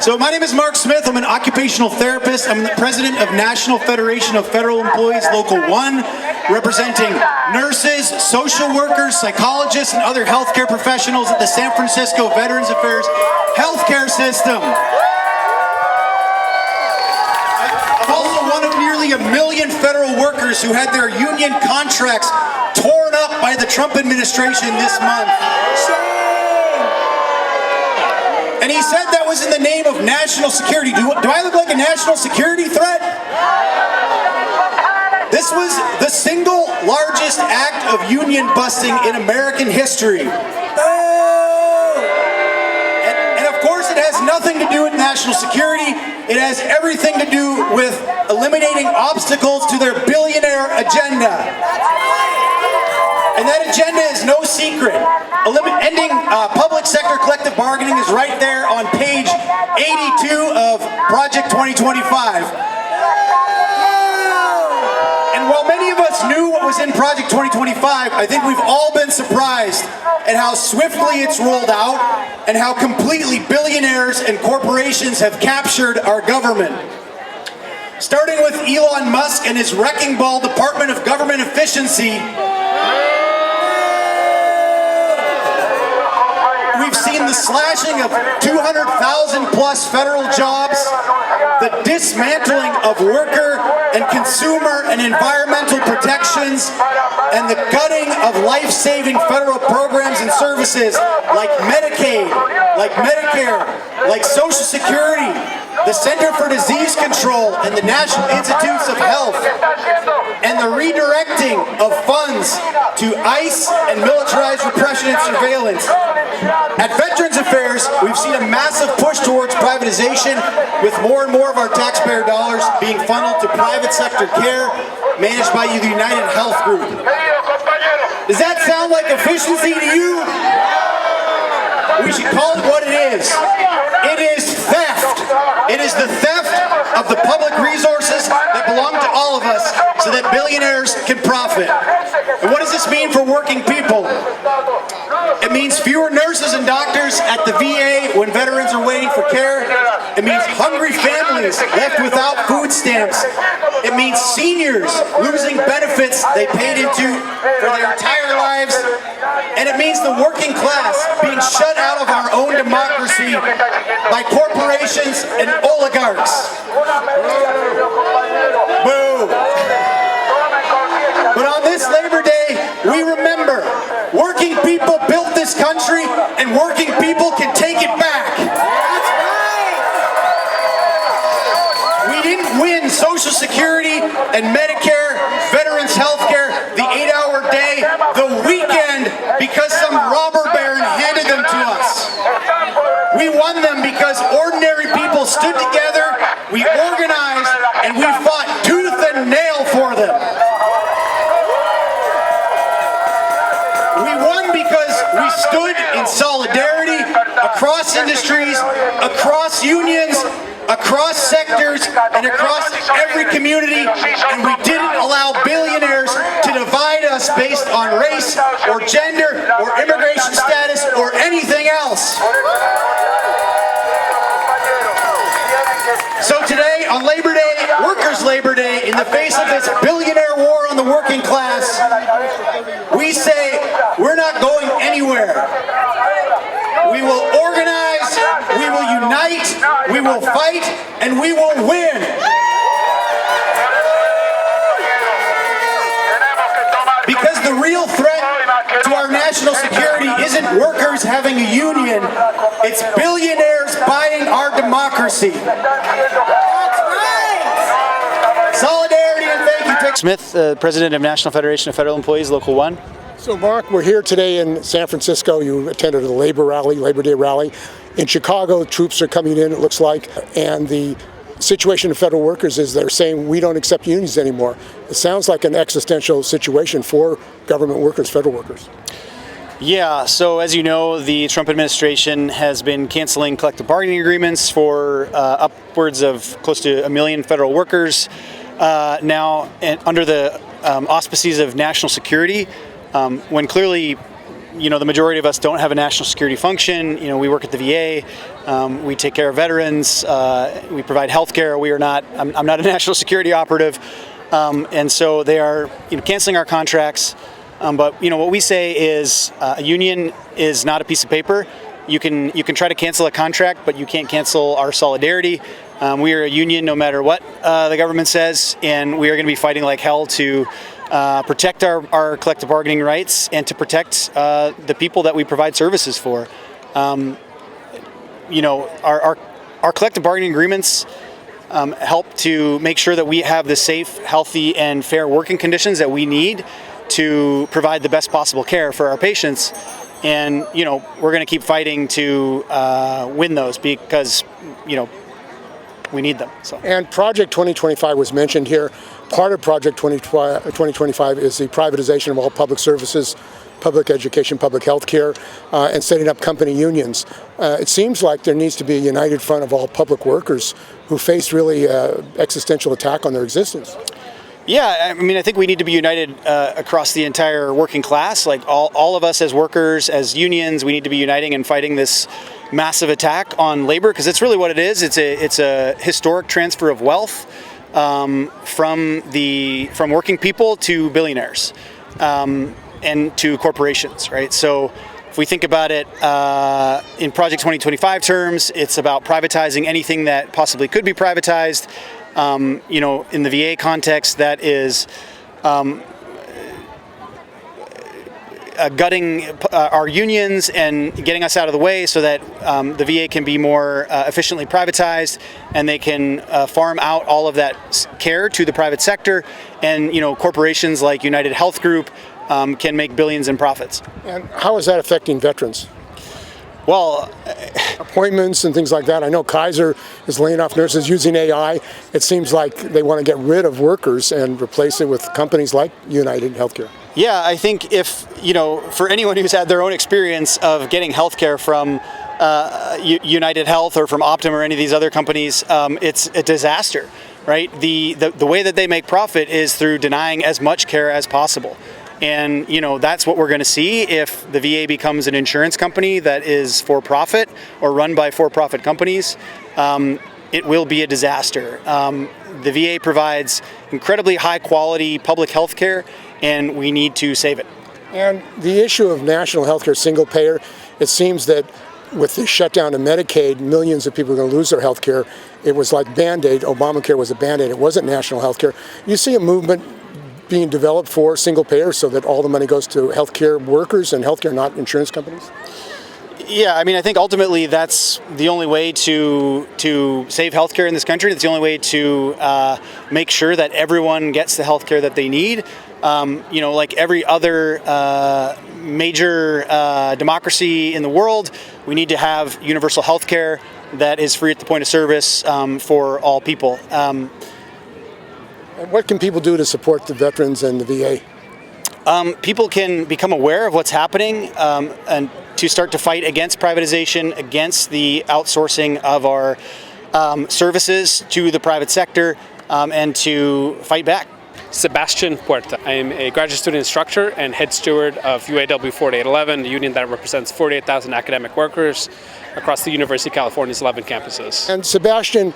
So my name is Mark Smith. I'm an occupational therapist. I'm the president of National Federation of Federal Employees Local 1, representing nurses, social workers, psychologists, and other healthcare professionals at the San Francisco Veterans Affairs healthcare system. I'm also one of nearly 1 million federal workers who had their union contracts torn up by the Trump administration this month. And he said that was in the name of national security. Do I look like a national security threat? This was the single largest act of union busting in American history. And of course it has nothing to do with national security. It has everything to do with eliminating obstacles to their billionaire agenda. And that agenda is no secret. Ending public sector collective bargaining is right there on page 82 of Project 2025. And while many of us knew what was in Project 2025, I think we've all been surprised at how swiftly it's rolled out and how completely billionaires and corporations have captured our government. Starting with Elon Musk and his wrecking ball Department of Government Efficiency, we've seen the slashing of 200,000 plus federal jobs, the dismantling of worker and consumer and environmental protections, and the gutting of life-saving federal programs and services like Medicaid, like Medicare, like Social Security, the Center for Disease Control, and the National Institutes of Health, and the redirecting of funds to ICE and militarized repression and surveillance. At Veterans Affairs, we've seen a massive push towards privatization, with more and more of our taxpayer dollars being funneled to private sector care managed by the United Health Group. Does that sound like efficiency to you? We should call it what it is. It is theft. It is the theft of the public resources that belong to all of us so that billionaires can profit. And what does this mean for working people? It means fewer nurses and doctors at the VA when veterans are waiting for care. It means hungry families left without food stamps. It means seniors losing benefits they paid into for their entire lives. And it means the working class being shut out of our own democracy by corporations and oligarchs. Boo! But on this Labor Day, we remember working people built this country, and working people can take it back. That's right! We didn't win Social Security and Medicare, veterans health care, the 8-hour day, the weekend because some robber baron handed them to us. We won them because ordinary people stood together, we organized, and we fought tooth and nail for them. We won because we stood in solidarity across industries, across unions, across sectors, and across every community, and we didn't allow billionaires to divide us based on race or gender or immigration status or anything else. So today, on Labor Day, Workers' Labor Day, in the face of this billionaire war on the working class, we say we're not going anywhere. We will organize, we will unite, we will fight, and we will win. Because the real threat to our national security isn't workers having a union, it's billionaires buying our democracy. That's right! Solidarity and thank you. Smith, President of National Federation of Federal Employees, Local 1. So Mark, we're here today in San Francisco. You attended a Labor Day rally. In Chicago, troops are coming in, it looks like, and the situation of federal workers is they're saying we don't accept unions anymore. It sounds like an existential situation for government workers, federal workers. Yeah, so as you know, the Trump administration has been canceling collective bargaining agreements for upwards of close to 1 million federal workers now, and under the auspices of national security, when clearly the majority of us don't have a national security function. We work at the VA. We take care of veterans. We provide health care. We are not. I'm not a national security operative, and so they are canceling our contracts. But what we say is a union is not a piece of paper. You can try to cancel a contract, but you can't cancel our solidarity. We are a union no matter what the government says, and we are going to be fighting like hell to protect our collective bargaining rights and to protect the people that we provide services for. Our collective bargaining agreements help to make sure that we have the safe, healthy, and fair working conditions that we need to provide the best possible care for our patients. And, we're going to keep fighting to win those because, we need them. So. And Project 2025 was mentioned here. Part of Project 2025 is the privatization of all public services, public education, public health care, and setting up company unions. It seems like there needs to be a united front of all public workers who face really existential attack on their existence. Yeah, I think we need to be united across the entire working class. Like all of us as workers, as unions, we need to be uniting and fighting this massive attack on labor, because it's really what it is. It's a historic transfer of wealth from working people to billionaires and to corporations, right? So if we think about it in Project 2025 terms, it's about privatizing anything that possibly could be privatized. In the VA context, that is gutting our unions and getting us out of the way so that the VA can be more efficiently privatized, and they can farm out all of that care to the private sector, and corporations like United Health Group can make billions in profits. And how is that affecting veterans? Well, appointments and things like that. I know Kaiser is laying off nurses using AI. It seems like they want to get rid of workers and replace it with companies like United Healthcare. Yeah, I think if, for anyone who's had their own experience of getting healthcare from United Health or from Optum or any of these other companies, it's a disaster, right? The way that they make profit is through denying as much care as possible. And, that's what we're going to see if the VA becomes an insurance company that is for profit or run by for-profit companies. It will be a disaster. The VA provides incredibly high-quality public health care, and we need to save it. And the issue of national health care single payer, it seems that with the shutdown of Medicaid, millions of people are going to lose their health care. It was like Band-Aid. Obamacare was a Band-Aid. It wasn't national health care. You see a movement being developed for single payer so that all the money goes to healthcare workers and healthcare, not insurance companies? Yeah, I think ultimately that's the only way to save healthcare in this country. It's the only way to make sure that everyone gets the healthcare that they need. Like every other major democracy in the world, we need to have universal healthcare that is free at the point of service for all people. And what can people do to support the veterans and the VA? People can become aware of what's happening and to start to fight against privatization, against the outsourcing of our services to the private sector, and to fight back. Sebastian Puerta. I am a graduate student instructor and head steward of UAW 4811, a union that represents 48,000 academic workers across the University of California's 11 campuses. And Sebastian,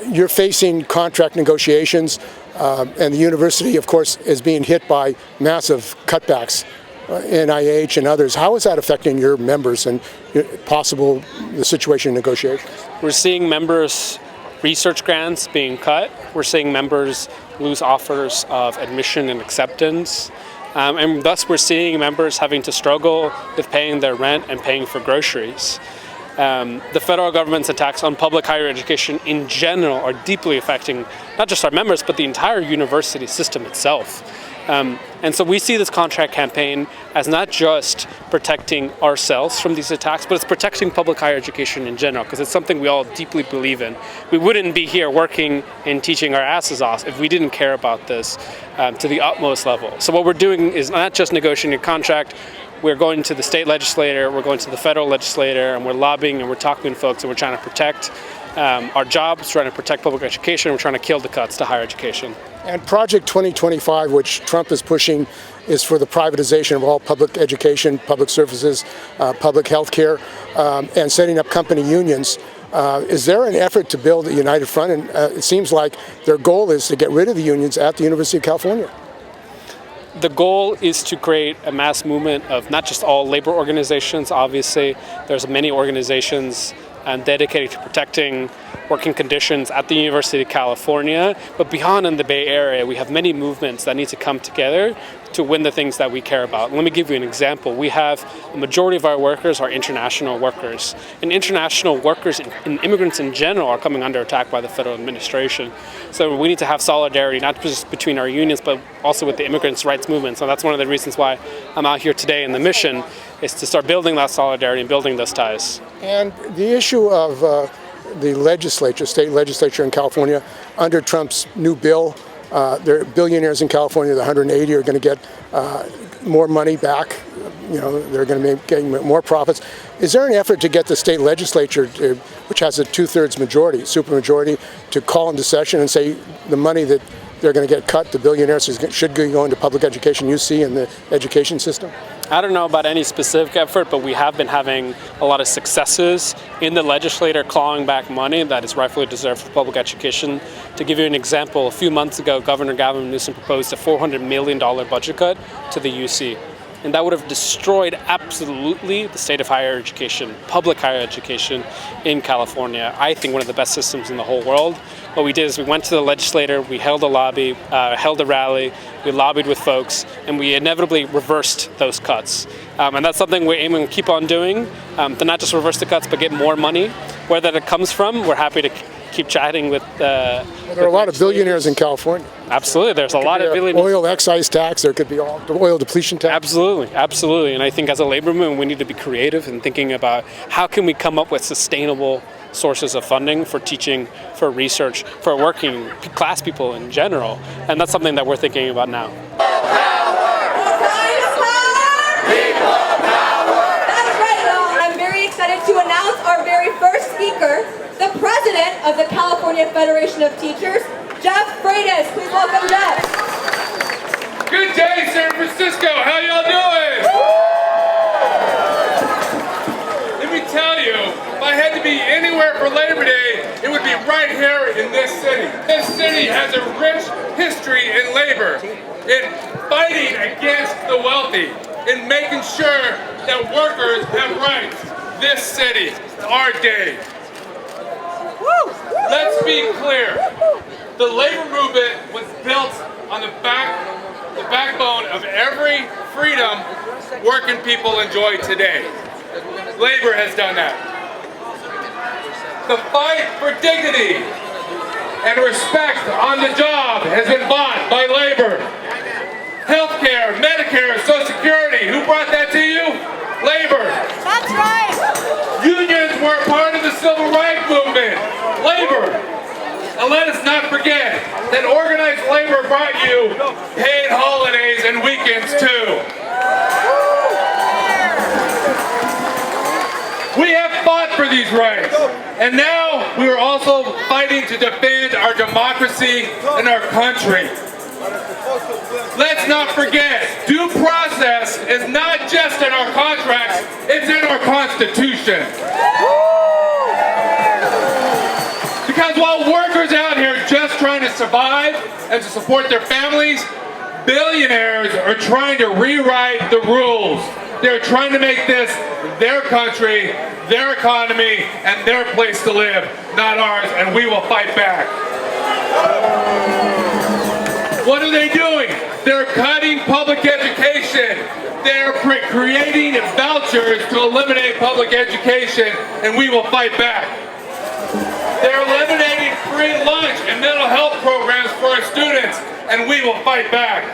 you're facing contract negotiations, and the university, of course, is being hit by massive cutbacks, NIH and others. How is that affecting your members and the situation in negotiations? We're seeing members' research grants being cut. We're seeing members lose offers of admission and acceptance. And thus we're seeing members having to struggle with paying their rent and paying for groceries. The federal government's attacks on public higher education in general are deeply affecting not just our members, but the entire university system itself. And so we see this contract campaign as not just protecting ourselves from these attacks, but it's protecting public higher education in general, because it's something we all deeply believe in. We wouldn't be here working and teaching our asses off if we didn't care about this to the utmost level. So what we're doing is not just negotiating a contract, we're going to the state legislator, we're going to the federal legislator, and we're lobbying and we're talking to folks, and we're trying to protect our jobs, trying to protect public education, we're trying to kill the cuts to higher education. And Project 2025, which Trump is pushing, is for the privatization of all public education, public services, public health care, and setting up company unions. Is there an effort to build a united front? And it seems like their goal is to get rid of the unions at the University of California. The goal is to create a mass movement of not just all labor organizations. Obviously, there's many organizations dedicated to protecting working conditions at the University of California. But beyond in the Bay Area, we have many movements that need to come together to win the things that we care about. Let me give you an example. We have a majority of our workers are international workers. And international workers and immigrants in general are coming under attack by the federal administration. So we need to have solidarity, not just between our unions, but also with the immigrants' rights movement. So that's one of the reasons why I'm out here today, and the mission is to start building that solidarity and building those ties. And the issue of the legislature, state legislature in California, under Trump's new bill, there are billionaires in California, the 180 are going to get more money back. You know, they're going to be getting more profits. Is there an effort to get the state legislature, which has a 2/3 majority, supermajority, to call into session and say the money that they're going to get cut to billionaires should go into public education, UC, and the education system? I don't know about any specific effort, but we have been having a lot of successes in the legislature clawing back money that is rightfully deserved for public education. To give you an example, a few months ago, Governor Gavin Newsom proposed a $400 million budget cut to the UC. And that would have destroyed absolutely the state of higher education, public higher education in California. I think one of the best systems in the whole world. What we did is we went to the legislator, we held a lobby, held a rally, we lobbied with folks, and we inevitably reversed those cuts. And that's something we're aiming to keep on doing, to not just reverse the cuts, but get more money. Where that it comes from, we're happy to keep chatting with there are a lot of billionaires in California. Absolutely, there's a lot of billionaires. Oil excise tax, there could be oil depletion tax. Absolutely. And I think as a labor movement, we need to be creative in thinking about how can we come up with sustainable sources of funding for teaching, for research, for working class people in general. And that's something that we're thinking about now. I'm very excited to announce our very first speaker, the president of the California Federation of Teachers, Jeff Frietas. Please welcome Jeff. Good day, San Francisco. How y'all doing? Let me tell you, if I had to be anywhere for Labor Day, it would be right here in this city. This city has a rich history in labor, in fighting against the wealthy, in making sure that workers have rights. This city, our day. Let's be clear. The labor movement was built on the backbone of every freedom working people enjoy today. Labor has done that. The fight for dignity and respect on the job has been bought by labor. Healthcare, Medicare, Social Security, who brought that to you? Labor. That's right. Unions were a part of the civil rights movement. Labor. And let us not forget that organized labor brought you paid holidays and weekends too. We have fought for these rights. And now we are also fighting to defend our democracy and our country. Let's not forget, due process is not just in our contracts, it's in our Constitution. Because while workers out here just trying to survive and to support their families, billionaires are trying to rewrite the rules. They're trying to make this their country, their economy, and their place to live, not ours, and we will fight back. What are they doing? They're cutting public education. They're creating vouchers to eliminate public education, and we will fight back. They're eliminating free lunch and mental health programs for our students, and we will fight back.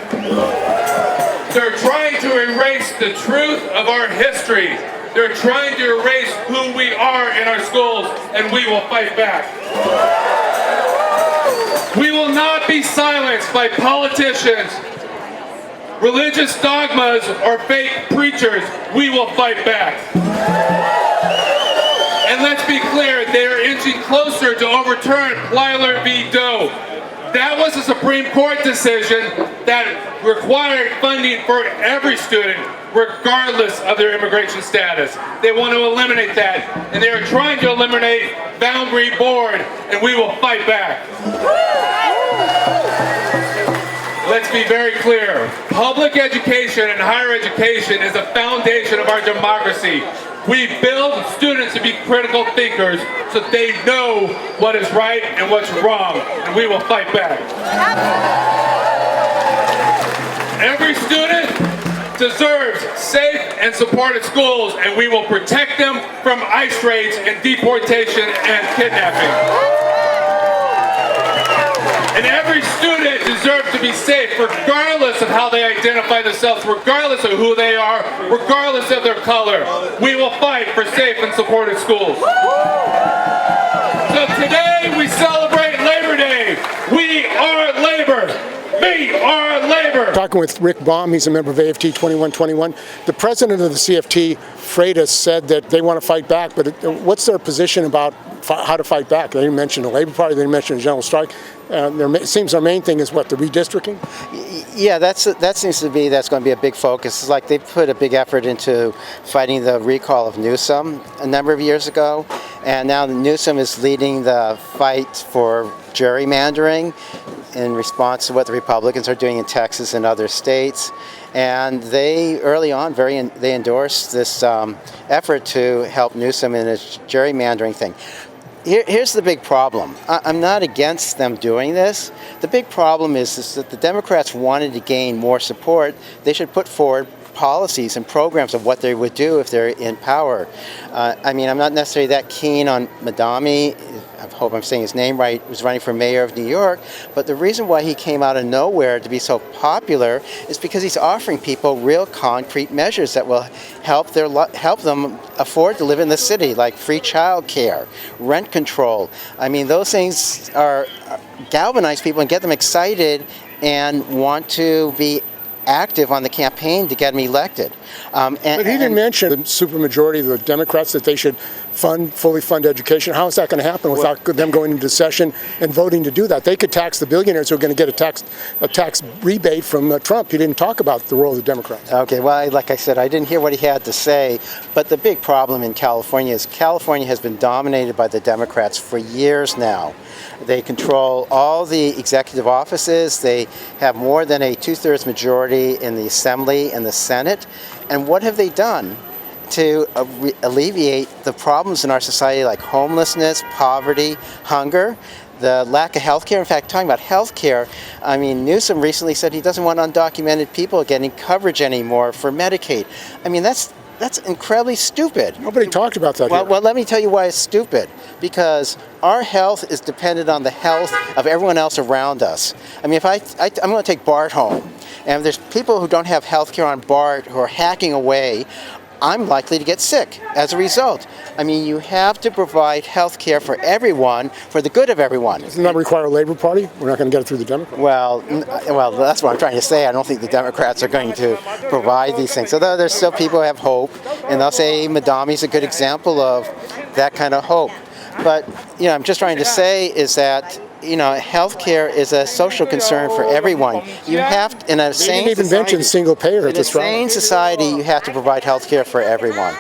They're trying to erase the truth of our history. They're trying to erase who we are in our schools, and we will fight back. We will not be silenced by politicians religious dogmas or fake preachers, we will fight back. And let's be clear, they are inching closer to overturn Plyler v. Doe. That was a Supreme Court decision that required funding for every student, regardless of their immigration status. They want to eliminate that, and they are trying to eliminate Boundary Board, and we will fight back. Let's be very clear. Public education and higher education is the foundation of our democracy. We build students to be critical thinkers so they know what is right and what's wrong, and we will fight back. Every student deserves safe and supported schools, and we will protect them from ICE raids and deportation and kidnapping. And every student deserves to be safe regardless of how they identify themselves, regardless of who they are, regardless of their color. We will fight for safe and supported schools. So today we celebrate Labor Day. We are labor. We are labor. Talking with Rick Baum, he's a member of AFT 2121. The president of the CFT, Frietas, said that they want to fight back, but what's their position about how to fight back? They didn't mention the Labor Party, they didn't mention a general strike. It seems our main thing is what, the redistricting? Yeah, that seems to be, that's going to be a big focus. It's like they put a big effort into fighting the recall of Newsom a number of years ago, and now Newsom is leading the fight for gerrymandering in response to what the Republicans are doing in Texas and other states. And they, early on, they endorsed this effort to help Newsom in his gerrymandering thing. Here's the big problem. I'm not against them doing this. The big problem is that the Democrats wanted to gain more support. They should put forward policies and programs of what they would do if they're in power. I mean, I'm not necessarily that keen on Madami. I hope I'm saying his name right, was running for mayor of New York, but the reason why he came out of nowhere to be so popular is because he's offering people real concrete measures that will help them afford to live in the city, like free child care, rent control. I mean, those things are galvanize people and get them excited and want to be active on the campaign to get him elected. But he didn't mention the supermajority of the Democrats that they should fully fund education. How is that going to happen without them going into session and voting to do that? They could tax the billionaires who are going to get a tax rebate from Trump. He didn't talk about the role of the Democrats. Okay, well, like I said, I didn't hear what he had to say, but the big problem in California is California has been dominated by the Democrats for years now. They control all the executive offices. They have more than a 2/3 majority in the Assembly and the Senate. And what have they done to alleviate the problems in our society like homelessness, poverty, hunger, the lack of health care? In fact, talking about health care, I mean, Newsom recently said he doesn't want undocumented people getting coverage anymore for Medicaid. I mean, that's incredibly stupid. Nobody talked about that here. Well, let me tell you why it's stupid. Because our health is dependent on the health of everyone else around us. I mean, if I'm going to take Bart home, and if there's people who don't have health care on Bart who are hacking away, I'm likely to get sick as a result. I mean, you have to provide health care for everyone, for the good of everyone. Doesn't that require a Labor Party? We're not going to get it through the Democrats. Well, that's what I'm trying to say. I don't think the Democrats are going to provide these things. So there's still people who have hope, and they'll say Madami's a good example of that kind of hope. But, I'm just trying to say is that, healthcare is a social concern for everyone. You have to, in a sane society, they didn't even mention single payer at this trial. In a sane society, you have to provide healthcare for everyone.